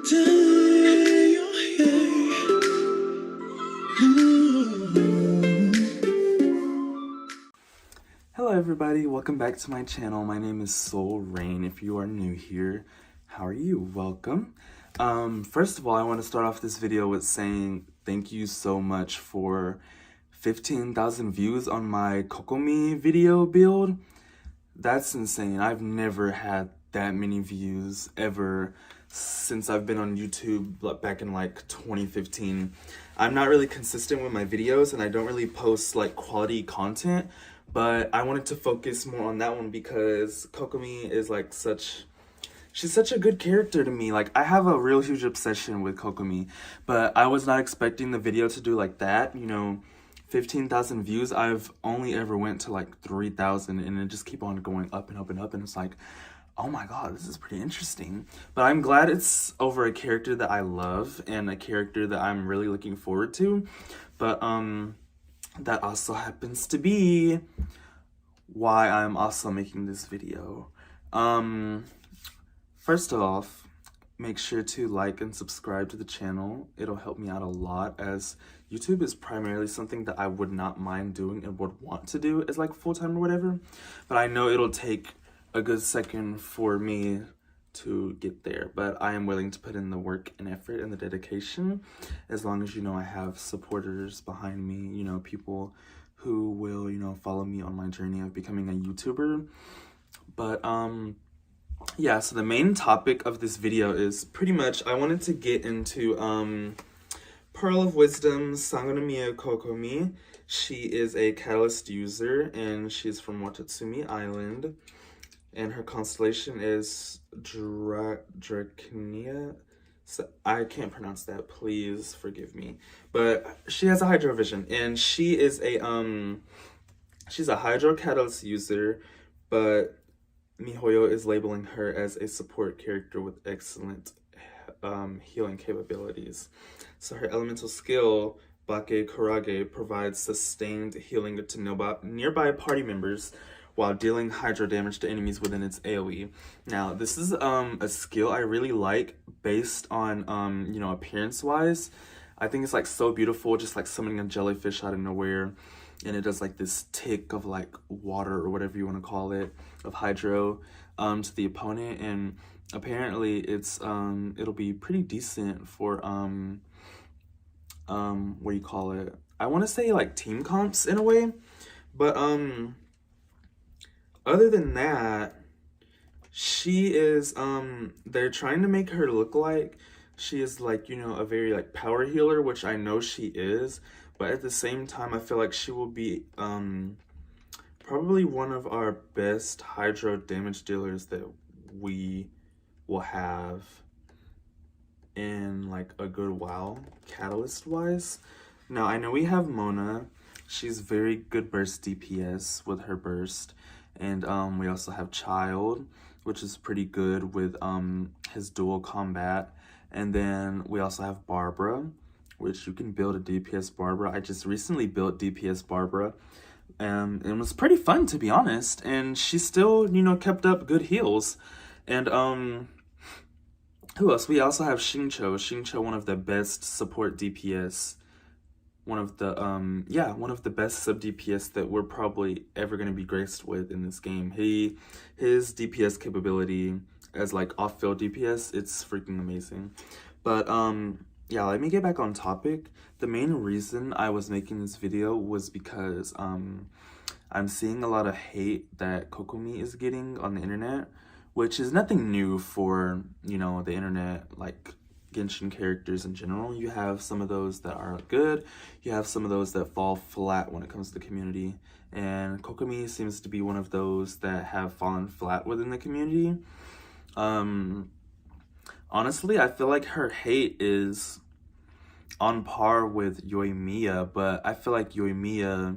Hello everybody, welcome back to my channel. My name is Soul Rain. If you are new here, how are you? Welcome. First of all, I want to start off this video with saying thank you so much for 15,000 views on my Kokomi video build. That's insane. I've never had that many views ever since I've been on YouTube back in like 2015. I'm not really consistent with my videos and I don't really post like quality content, but I wanted to focus more on that one because Kokomi is like she's such a good character to me. Like, I have a real huge obsession with Kokomi, but I was not expecting the video to do like that, you know. 15,000 views, I've only ever went to like 3,000 and it just keep on going up and up and up, and it's like, oh my god, this is pretty interesting. But I'm glad it's over a character that I love and a character that I'm really looking forward to. But that also happens to be why I'm also making this video. First off, make sure to like and subscribe to the channel. It'll help me out a lot, as YouTube is primarily something that I would not mind doing and would want to do as like full-time or whatever. But I know it'll take a good second for me to get there. But I am willing to put in the work and effort and the dedication, as long as, you know, I have supporters behind me, you know, people who will, you know, follow me on my journey of becoming a YouTuber. But yeah, so the main topic of this video is pretty much, I wanted to get into Pearl of Wisdom, Sangonomiya Kokomi. She is a Catalyst user and she's from Watatsumi Island, and her constellation is Draconia. So I can't pronounce that, please forgive me. But she has a Hydro Vision, and she is a she's a Hydro Catalyst user, but miHoYo is labeling her as a support character with excellent healing capabilities. So her elemental skill, Bake Kurage, provides sustained healing to nearby party members while dealing hydro damage to enemies within its AoE. Now, this is a skill I really like based on, you know, appearance-wise. I think it's like so beautiful, just like summoning a jellyfish out of nowhere. And it does like this tick of like water or whatever you want to call it, of hydro to the opponent. And apparently it's it'll be pretty decent for what do you call it? I want to say like team comps in a way. But other than that, she is they're trying to make her look like she is like, you know, a very like power healer, which I know she is. But at the same time, I feel like she will be probably one of our best hydro damage dealers that we will have in like a good while, catalyst wise. Now, I know we have Mona. She's very good burst DPS with her burst. And we also have Child, which is pretty good with his dual combat. And then we also have Barbara, which you can build a DPS Barbara. I just recently built DPS Barbara, and it was pretty fun, to be honest. And she still, you know, kept up good heals. And who else? We also have Xingqiu. Xingqiu, one of the best support DPS. One of the one of the best sub DPS that we're probably ever going to be graced with in this game. His DPS capability as like off-field DPS, it's freaking amazing. But yeah, let me get back on topic. The main reason I was making this video was because I'm seeing a lot of hate that Kokomi is getting on the internet, which is nothing new for, you know, the internet, like Genshin characters in general. You have some of those that are good, you have some of those that fall flat when it comes to the community, and Kokomi seems to be one of those that have fallen flat within the community. Honestly, I feel like her hate is on par with Yoimiya, but I feel like Yoimiya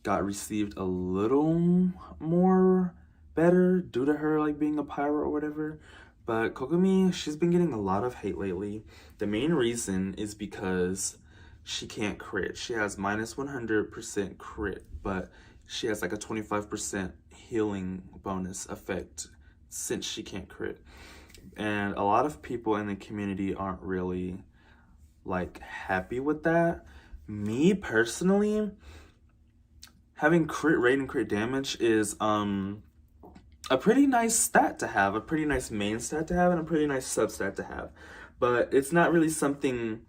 got received a little more better due to her like being a pirate or whatever. But Kokomi, she's been getting a lot of hate lately. The main reason is because she can't crit. She has minus 100% crit, but she has like a 25% healing bonus effect since she can't crit. And a lot of people in the community aren't really like happy with that. Me personally, having crit rate and crit damage is a pretty nice stat to have, a pretty nice main stat to have, and a pretty nice substat to have. But it's not really something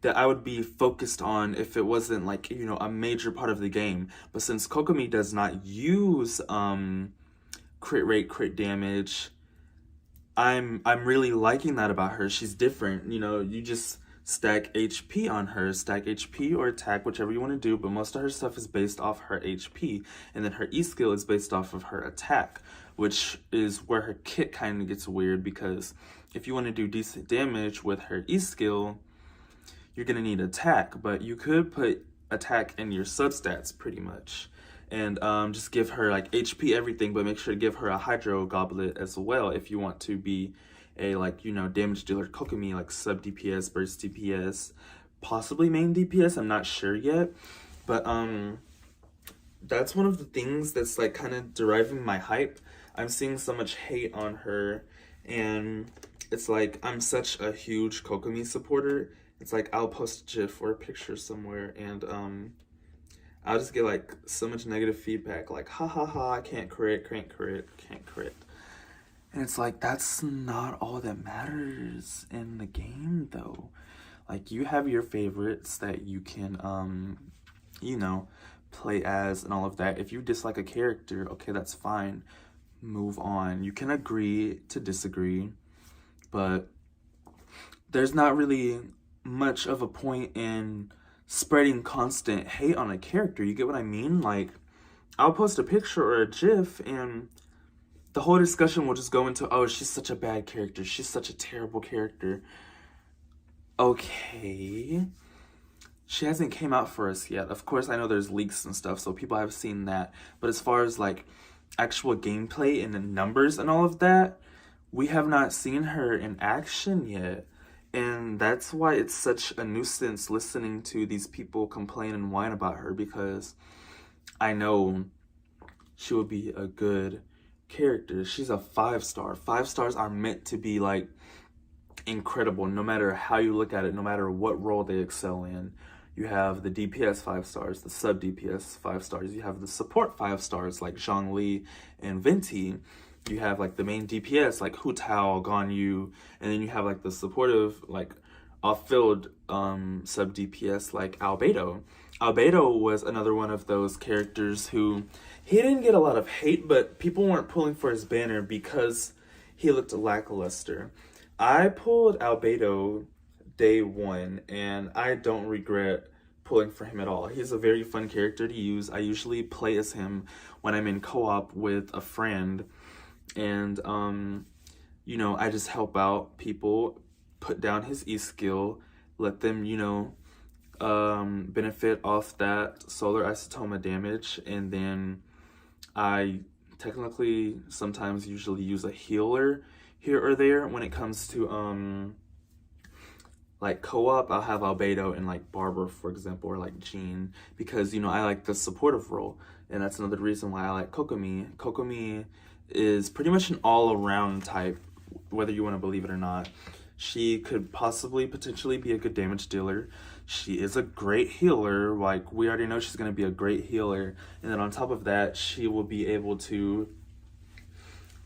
that I would be focused on if it wasn't like, you know, a major part of the game. But since Kokomi does not use crit rate, crit damage, I'm really liking that about her. She's different. You know, you just stack HP on her, stack HP or attack, whichever you want to do, but most of her stuff is based off her HP, and then her E skill is based off of her attack, which is where her kit kind of gets weird, because if you want to do decent damage with her E skill, you're going to need attack, but you could put attack in your substats pretty much, and just give her like HP everything, but make sure to give her a Hydro Goblet as well if you want to be a, like, you know, damage dealer Kokomi, like sub DPS, burst DPS, possibly main DPS, I'm not sure yet, but that's one of the things that's like kind of deriving my hype. I'm seeing so much hate on her, and it's like, I'm such a huge Kokomi supporter. It's like, I'll post a GIF or a picture somewhere, and I'll just get like so much negative feedback, like, ha ha ha, I can't crit, can't crit, can't crit. And it's like, that's not all that matters in the game, though. Like, you have your favorites that you can, you know, play as and all of that. If you dislike a character, okay, that's fine. Move on. You can agree to disagree, but there's not really much of a point in spreading constant hate on a character. You get what I mean? Like, I'll post a picture or a GIF, and the whole discussion will just go into, oh, she's such a bad character, she's such a terrible character. Okay, she hasn't came out for us yet. Of course, I know there's leaks and stuff, so people have seen that, but as far as like actual gameplay and the numbers and all of that, we have not seen her in action yet. And that's why it's such a nuisance listening to these people complain and whine about her, because I know she would be a good character. She's a 5-star. 5 stars are meant to be like incredible, no matter how you look at it, no matter what role they excel in. You have the DPS 5 stars, the sub DPS 5 stars. You have the support 5 stars like Zhongli and Venti. You have like the main DPS like Hu Tao, Ganyu, and then you have like the supportive, like off-field sub DPS like Albedo. Albedo was another one of those characters who, he didn't get a lot of hate, but people weren't pulling for his banner because he looked lackluster. I pulled Albedo day 1, and I don't regret pulling for him at all. He's a very fun character to use. I usually play as him when I'm in co-op with a friend, and you know, I just help out people, put down his E skill, let them, you know, benefit off that solar isotoma damage, and then I technically sometimes usually use a healer here or there. When it comes to like co-op, I'll have Albedo and like Barbara, for example, or like Jean, because, you know, I like the supportive role, and that's another reason why I like Kokomi. Kokomi is pretty much an all-around type, whether you want to believe it or not. She could possibly potentially be a good damage dealer. She is a great healer. Like, we already know she's going to be a great healer, and then on top of that, she will be able to,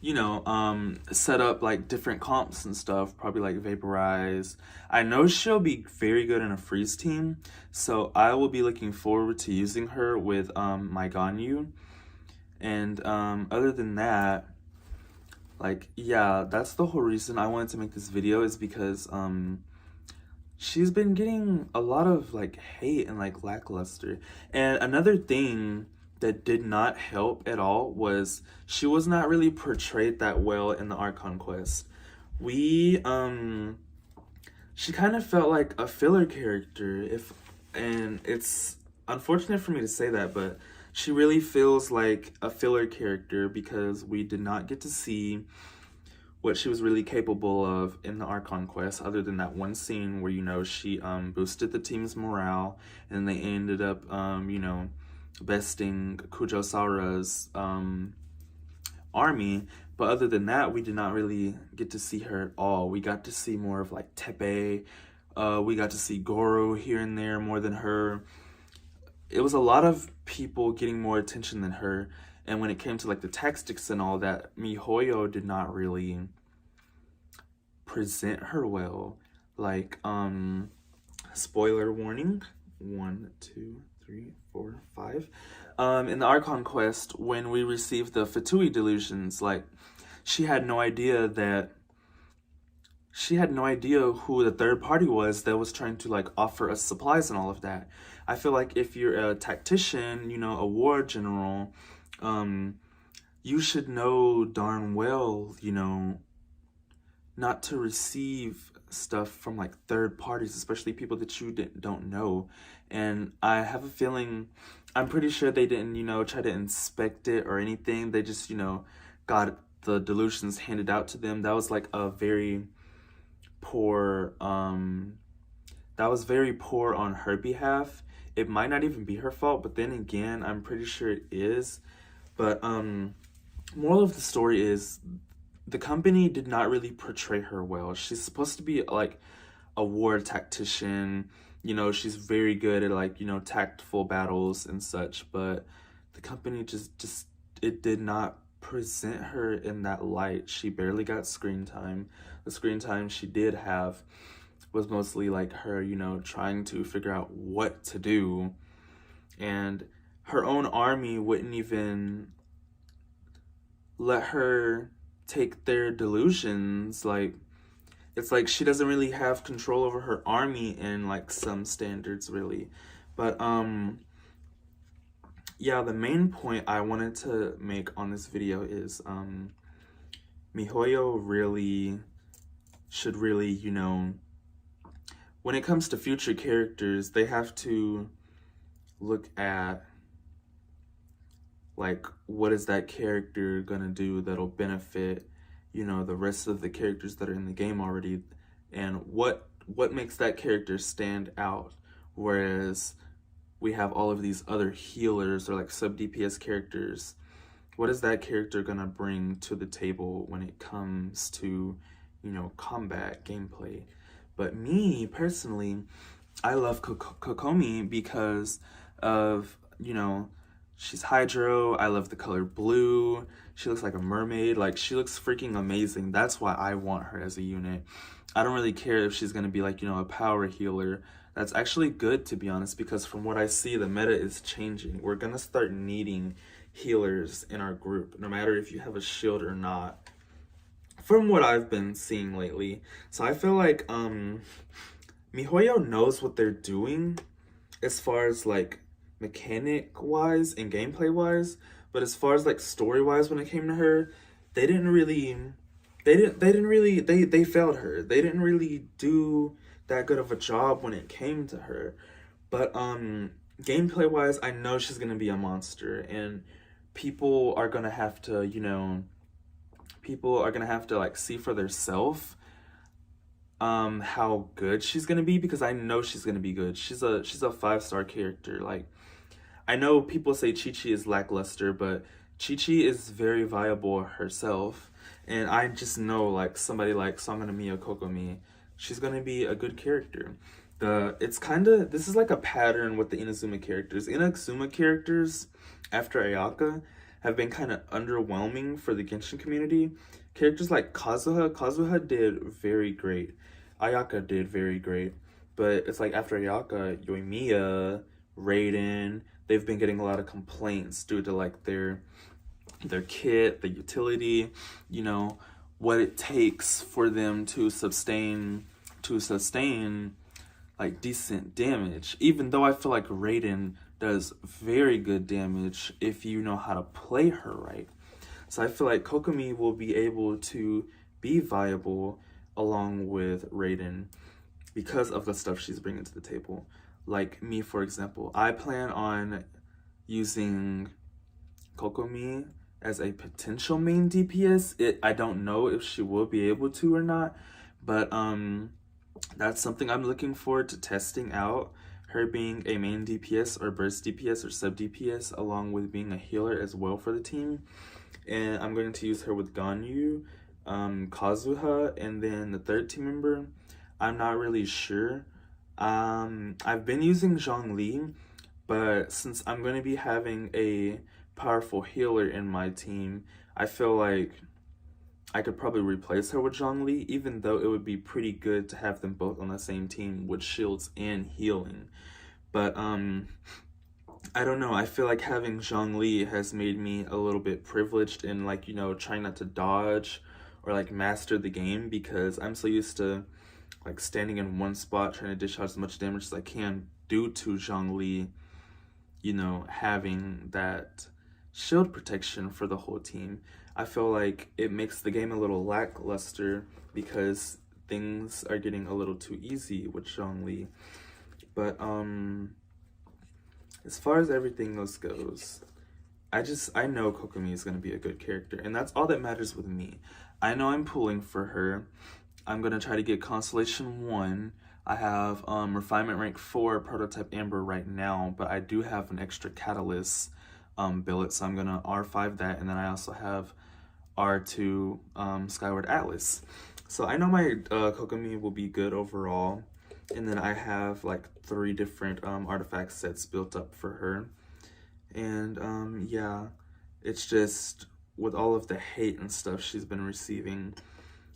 you know, set up like different comps and stuff, probably like Vaporize. I know she'll be very good in a freeze team, so I will be looking forward to using her with my Ganyu. And other than that, like, yeah, that's the whole reason I wanted to make this video, is because she's been getting a lot of like hate and like lackluster. And another thing that did not help at all was she was not really portrayed that well in the Archon quest. She kind of felt like a filler character, and it's unfortunate for me to say that, but she really feels like a filler character, because we did not get to see what she was really capable of in the Archon quest, other than that one scene where, you know, she boosted the team's morale, and they ended up, you know, besting Kujo Saura's army. But other than that, we did not really get to see her at all. We got to see more of like Tepe. We got to see Goro here and there more than her. It was a lot of people getting more attention than her. And when it came to like the tactics and all that, MiHoYo did not really present her well. Like, spoiler warning, 1, 2, 3, 4, 5. In the Archon quest, when we received the Fatui delusions, like, she had no idea who the third party was that was trying to like offer us supplies and all of that. I feel like if you're a tactician, you know, a war general, you should know darn well, you know, not to receive stuff from like third parties, especially people that you don't know. And I have a feeling, I'm pretty sure they didn't, you know, try to inspect it or anything. They just, you know, got the delusions handed out to them. That was like a very poor, that was very poor on her behalf. It might not even be her fault, but then again, I'm pretty sure it is. But moral of the story is the company did not really portray her well. She's supposed to be like a war tactician. You know, she's very good at like, you know, tactful battles and such, but the company just it did not present her in that light. She barely got screen time. The screen time she did have was mostly like her, you know, trying to figure out what to do, and her own army wouldn't even let her take their delusions. Like, it's like she doesn't really have control over her army in like some standards, really. But yeah, the main point I wanted to make on this video is MiHoYo really should really, you know, when it comes to future characters, they have to look at like, what is that character gonna do that'll benefit, you know, the rest of the characters that are in the game already, and what makes that character stand out, whereas we have all of these other healers or like sub DPS characters. What is that character gonna bring to the table when it comes to, you know, combat gameplay? But me personally, I love Kokomi because of, you know, she's hydro. I love the color blue. She looks like a mermaid. Like, she looks freaking amazing. That's why I want her as a unit. I don't really care if she's gonna be like, you know, a power healer. That's actually good, to be honest, because from what I see, the meta is changing. We're gonna start needing healers in our group, no matter if you have a shield or not, from what I've been seeing lately. So I feel like MiHoYo knows what they're doing as far as like mechanic wise and gameplay wise, but as far as like story wise, when it came to her, they failed her. They didn't really do that good of a job when it came to her. But gameplay wise, I know she's gonna be a monster, and people are gonna have to, you know, like see for themselves how good she's gonna be, because I know she's gonna be good. She's a 5-star character. Like, I know people say Chi-Chi is lackluster, but Chi-Chi is very viable herself, and I just know like somebody like Sanganamiya Kokomi, she's gonna be a good character. This is like a pattern with the Inazuma characters. Inazuma characters after Ayaka have been kind of underwhelming for the Genshin community. Characters like Kazuha did very great. Ayaka did very great. But it's like after Ayaka, Yoimiya, Raiden, they've been getting a lot of complaints due to like their kit, the utility, you know, what it takes for them to sustain like decent damage. Even though I feel like Raiden does very good damage if you know how to play her right. So I feel like Kokomi will be able to be viable along with Raiden because of the stuff she's bringing to the table. Like me, for example, I plan on using Kokomi as a potential main DPS. I don't know if she will be able to or not, but that's something I'm looking forward to testing out. Her being a main DPS or burst DPS or sub DPS, along with being a healer as well for the team. and I'm going to use her with Ganyu, Kazuha, and then the third team member, I'm not really sure. I've been using Zhongli, but since I'm going to be having a powerful healer in my team, I feel like I could probably replace her with Zhongli, even though it would be pretty good to have them both on the same team with shields and healing. But I don't know, I feel like having Zhongli has made me a little bit privileged in, like, you know, trying not to dodge or like master the game, because I'm so used to like standing in one spot trying to dish out as much damage as I can due to Zhongli, you know, having that shield protection for the whole team. I feel like it makes the game a little lackluster because things are getting a little too easy with Zhongli. But as far as everything else goes, I know Kokomi is going to be a good character, and that's all that matters with me. I know I'm pulling for her. I'm going to try to get Constellation 1. I have Refinement Rank 4 Prototype Amber right now, but I do have an extra Catalyst billet, so I'm going to R5 that, and then I also have R2 Skyward Atlas. So I know my Kokomi will be good overall, and then I have like 3 different artifact sets built up for her. And yeah, it's just with all of the hate and stuff she's been receiving,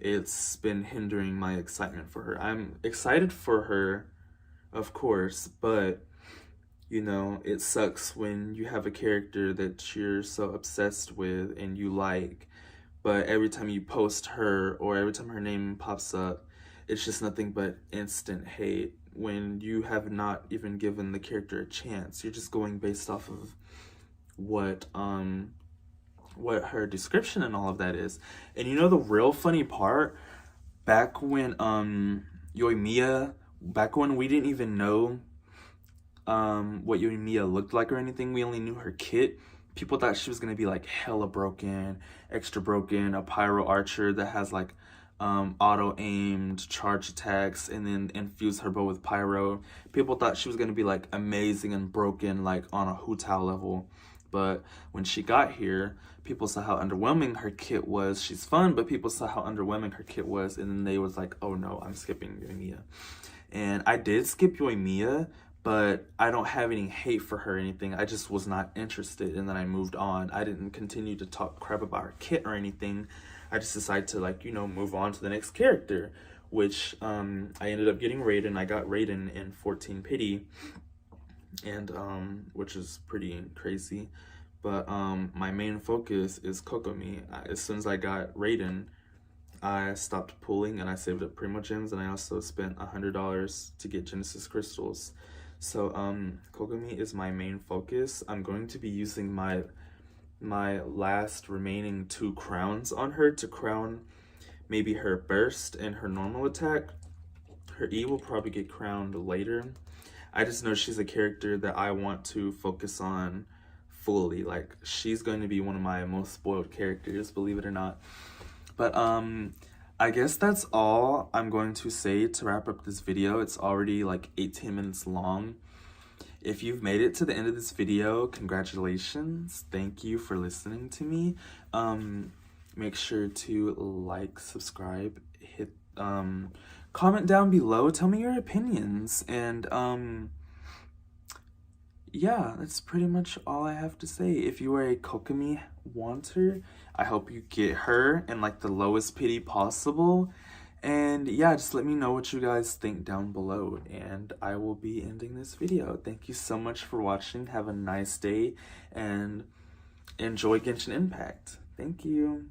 it's been hindering my excitement for her. I'm excited for her, of course, but you know, it sucks when you have a character that you're so obsessed with and you like, but every time you post her or every time her name pops up, it's just nothing but instant hate when you have not even given the character a chance. You're just going based off of what her description and all of that is. And you know the real funny part? Back when Yoimiya, back when we didn't even know what Yoimiya looked like or anything, we only knew her kit. People thought she was gonna be like hella broken, extra broken, a pyro archer that has like auto-aimed charge attacks and then infuse her bow with pyro. People thought she was gonna be like amazing and broken, like on a Hu Tao level. But when she got here, people saw how underwhelming her kit was. She's fun, but people saw how underwhelming her kit was, and then they was like, oh no, I'm skipping Yoimiya. And I did skip Yoimiya, but I don't have any hate for her or anything. I just was not interested, and then I moved on. I didn't continue to talk crap about her kit or anything. I just decided to, like, you know, move on to the next character, which I ended up getting Raiden. I got Raiden in 14 Pity, and which is pretty crazy. But my main focus is Kokomi. As soon as I got Raiden, I stopped pulling and I saved up Primo Gems, and I also spent $100 to get Genesis Crystals. So Kokomi is my main focus. I'm going to be using my last remaining 2 crowns on her to crown maybe her burst and her normal attack. Her E will probably get crowned later. I just know she's a character that I want to focus on fully. Like, she's going to be one of my most spoiled characters, believe it or not. But I guess that's all I'm going to say to wrap up this video. It's already like 18 minutes long. If you've made it to the end of this video, congratulations. Thank you for listening to me. Make sure to like, subscribe, hit comment down below, tell me your opinions, and yeah, that's pretty much all I have to say. If you are a Kokomi wanter, I hope you get her in like the lowest pity possible. And yeah, just let me know what you guys think down below, and I will be ending this video. Thank you so much for watching. Have a nice day and enjoy Genshin Impact. Thank you.